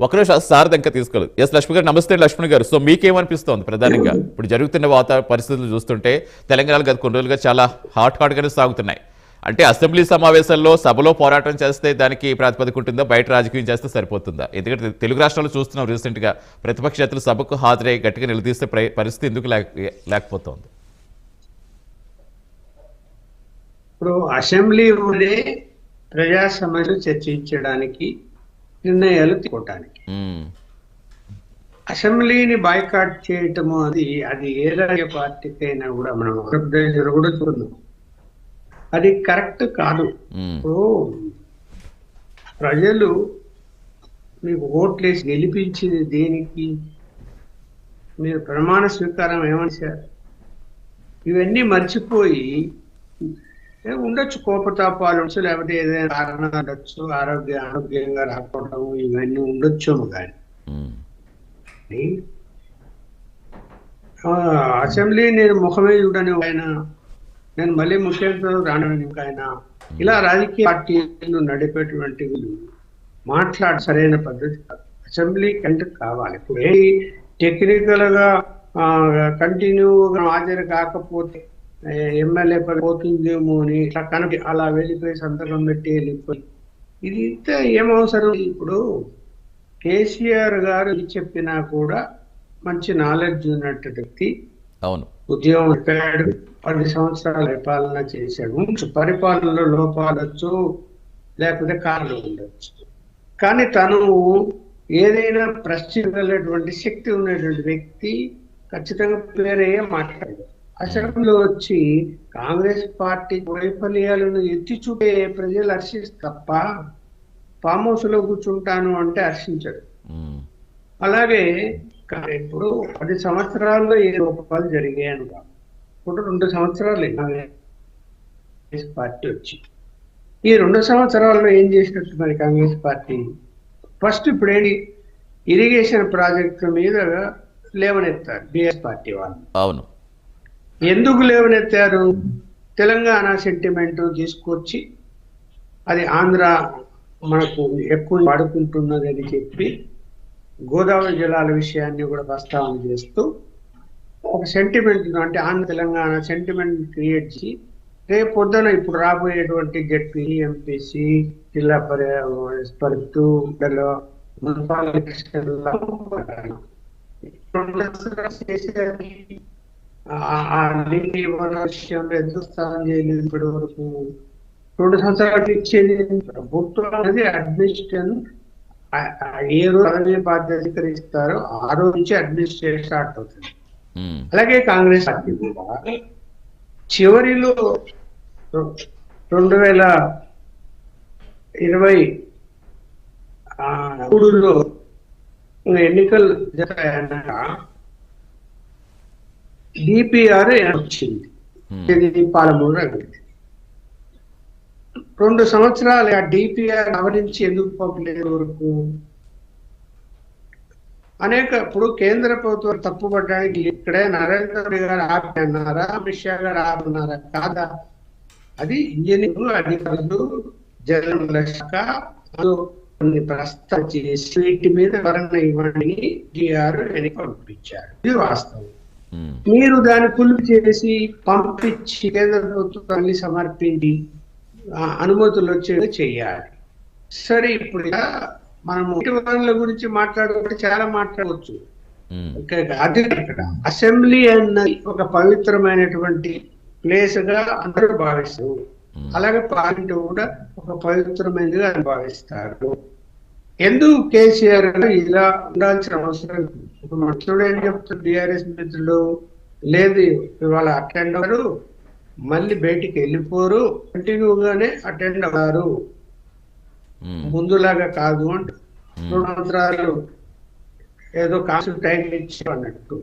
ఒకరోజు సార్ దగ్గర తీసుకోలేదు. ఎస్ లక్ష్మి గారు, నమస్తే లక్ష్మణ్ గారు. సో మీకేమనిపిస్తోంది ప్రధానంగా ఇప్పుడు జరుగుతున్న పరిస్థితులు చూస్తుంటే తెలంగాణలో గత కొన్ని రోజులుగా చాలా హాట్గానే సాగుతున్నాయి. అంటే అసెంబ్లీ సమావేశాల్లో సభలో పోరాటం చేస్తే దానికి ప్రాతిపదిక ఉంటుందా, బయట రాజకీయం చేస్తే సరిపోతుందా? ఎందుకంటే తెలుగు రాష్ట్రాల్లో చూస్తున్నాం రీసెంట్గా ప్రతిపక్ష నేతలు సభకు హాజరై గట్టిగా నిలదీస్తే పరిస్థితి ఎందుకు లేకపోతుంది? ఇప్పుడు అసెంబ్లీ ఉండే ప్రజా సమస్యలు చర్చించడానికి, నిర్ణయాలు తీసుకోవటానికి. అసెంబ్లీని బాయ్కాట్ చేయటము అది ఏ రాజకీయ పార్టీకైనా కూడా మనం ఆంధ్రప్రదేశ్లో కూడా చూద్దాం, అది కరెక్ట్ కాదు. ఇప్పుడు ప్రజలు మీకు ఓట్లేసి గెలిపించింది దేనికి? మీరు ప్రమాణ స్వీకారం ఏమని సార్? ఇవన్నీ మర్చిపోయి ఉండొచ్చు, కోపతాపాలు ఉండొచ్చు, లేకపోతే ఏదైనా కారణాలు ఉండొచ్చు, ఆరోగ్యంగా రాకపోవడం ఇవన్నీ ఉండొచ్చేమో. కానీ అసెంబ్లీ నేను ముఖమే చూడని ఆయన, నేను మళ్ళీ ముఖ్యమంత్రి రానని ఆయన, ఇలా రాజకీయ పార్టీలు నడిపేటువంటి మాట్లాడ సరైన పద్ధతి కాదు. అసెంబ్లీ కంటెంట్ కావాలి. ఇప్పుడు టెక్నికల్ గా కంటిన్యూగా హాజరు కాకపోతే ఎమ్మెల్యే పోతుందేమో అని ఇట్లా కనుక అలా వెళ్ళిపోయి సంతకం పెట్టి వెళ్ళిపోయి ఇది ఏమవసరం? ఇప్పుడు కేసీఆర్ గారు చెప్పినా కూడా మంచి నాలెడ్జ్ ఉన్నట్టు వ్యక్తి, అవును, ఉద్యోగం పెట్టాడు, 10 సంవత్సరాల పరిపాలన చేశాడు. పరిపాలనలో లోపాలొచ్చు, లేకపోతే కారణం ఉండొచ్చు, కానీ తను ఏదైనా ప్రశ్నించగలిగినటువంటి శక్తి ఉన్నటువంటి వ్యక్తి. ఖచ్చితంగా పేరే మాట్లాడారు. అసెంబ్లీలో వచ్చి కాంగ్రెస్ పార్టీ వైఫల్యాలను ఎత్తి చూపే ప్రజలు హర్షిస్తారు తప్ప ఫామ్ హౌస్ లో కూర్చుంటాను అంటే హర్షించడు. అలాగే ఇప్పుడు 10 సంవత్సరాల్లో ఏ లోపాలు జరిగాయను కాదు. ఇప్పుడు 2 సంవత్సరాలు కాంగ్రెస్ పార్టీ వచ్చి ఈ 2 సంవత్సరాల్లో ఏం చేసినట్టు మరి కాంగ్రెస్ పార్టీ? ఫస్ట్ ఇప్పుడేంటి, ఇరిగేషన్ ప్రాజెక్టు మీద లేవనెత్తారు బిఎస్ పార్టీ వాళ్ళు. అవును, ఎందుకు లేవనెత్తారు? తెలంగాణ సెంటిమెంట్ తీసుకొచ్చి అది ఆంధ్ర మనకు ఎక్కువ వాడుకుంటున్నది అని చెప్పి గోదావరి జలాల విషయాన్ని కూడా ప్రస్తావన చేస్తూ ఒక సెంటిమెంట్, అంటే ఆంధ్ర తెలంగాణ సెంటిమెంట్ క్రియేట్ చేసి రేపు పొద్దున ఇప్పుడు రాబోయేటువంటి జెడ్పీ, ఎంపీసీ, జిల్లా పరిస్థితులు మున్సిపల్ విషయంలో ఎందుకు స్థానం చేయలేదు ఇప్పటి వరకు? 2 సంవత్సరాలు ఇచ్చేది ప్రభుత్వం అనేది అడ్మినిస్ట్రేషన్. ఏ రోజు పదవి బాధ్యత స్వీకరిస్తారో ఆ రోజు నుంచి అడ్మినిస్ట్రేషన్ స్టార్ట్ అవుతుంది. అలాగే కాంగ్రెస్ పార్టీ కూడా చివరిలో 2023లో ఎన్నికలు జరిగాక డిపిఆర్ వచ్చింది, పాలమూరు అభివృద్ధి. 2 సంవత్సరాలు ఆ డిపిఆర్ గమనించి ఎందుకు పంపలేదు వరకు? ఇప్పుడు కేంద్ర ప్రభుత్వం తప్పుపడడానికి ఇక్కడే నరేంద్ర మోడీ గారు ఆపి అన్నారా, అమిత్ షా గారు ఆపన్నారా? కాదా? అది ఇంజనీరింగ్ అధికారులు, జల శాఖ కొన్ని ప్రస్తావన చేసి వీటి మీద వివరణ ఇవ్వండి డిఆర్ వెనక్కి పంపించారు. ఇది వాస్తవం. మీరు దాన్ని పులుపు చేసి పంపించి కేంద్ర ప్రభుత్వాన్ని సమర్పించి అనుమతులు వచ్చేది చెయ్యాలి. సరే, ఇప్పుడు మనం వనరుల గురించి మాట్లాడుకుంటే చాలా మాట్లాడవచ్చు. అది ఇక్కడ అసెంబ్లీ అన్నది ఒక పవిత్రమైనటువంటి ప్లేస్ గా అందరూ భావిస్తారు. అలాగే పార్లమెంట్ కూడా ఒక పవిత్రమైనదిగా భావిస్తారు. ఎందుకు కేసీఆర్ ఇలా ఉండాల్సిన అవసరం? ఇప్పుడు మిత్రుడు ఏం చెప్తారు, బీఆర్ఎస్ మిత్రులు లేదు ఇవాళ అటెండ్ అవ్వరు, మళ్ళీ బయటికి వెళ్ళిపోరు, కంటిన్యూగానే అటెండ్ అవ్వరు, ముందులాగా కాదు అంట. 2 సంవత్సరాలు ఏదో కాసు టైం ఇచ్చి అన్నట్టు.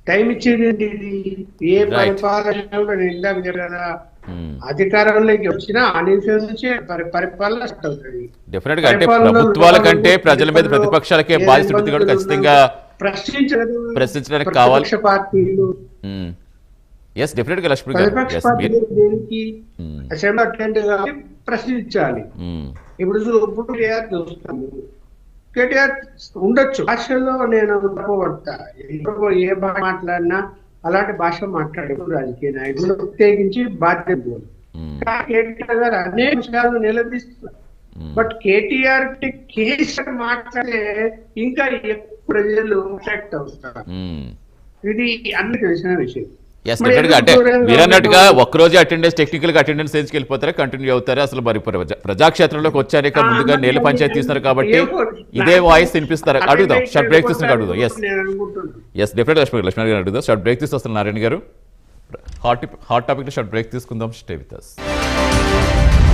టైం ఇచ్చేది ఏంటి? ఏ పరిపాలన ఇందాక కదా అధికారంలోకి వచ్చినా ఆ నిమిషం నుంచే పరిపాలన స్టార్ట్ అవుతుంది. డెఫినెట్ గా అంటే ప్రభుత్వాల కంటే ప్రజల మీద ప్రతిపక్షాలకే బాధ్యత ఉంటుంది కాబట్టి ఖచ్చితంగా ప్రశ్నించడానికి కావాలి పార్టీలు. ఎస్, డెఫినెట్ గా లక్ష్మీ గారు ప్రశ్నించాలి. ఇప్పుడు చూస్తాము కేటీఆర్ ఉండొచ్చు భాషలో నేను తప్పబడతా, ఎవరు ఏ భాష మాట్లాడినా అలాంటి భాష మాట్లాడారు రాజకీయ నాయకులు, ప్రత్యేకించి బాధ్యత. కేటీఆర్ గారు అనేక విషయాలు నిలదీస్తున్నారు. బట్ కేటీఆర్ కేసీఆర్ మాట్లాడే ఇంకా ఎక్కువ ప్రజలు అట్రాక్ట్ అవుతారు. ఇది అన్ని తెలిసిన విషయం. అంటే మీరు అన్నట్టుగా ఒక్కరోజు అటెండెన్స్ టెక్నికల్ గా అటెండెన్స్ వేసుకు వెళ్ళిపోతారా, కంటిన్యూ అవుతారా? అసలు మరి ప్రజాక్షేత్రంలోకి వచ్చాక ముందుగా నేల పంచాయతీ తీస్తున్నారు కాబట్టి ఇదే వాయిస్ వినిపిస్తారు. అడుగుదాం, షార్ట్ బ్రేక్ తీసుకుని అడుగుదాం. ఎస్ డెఫినెట్ లక్ష్మణ్ గారు అడుగుదాం. షార్ట్ బ్రేక్ తీసుకొస్తున్నారు నారాయణ గారు. హాట్ టాపిక్ లో షార్ట్ బ్రేక్ తీసుకుందాం. Stay with us.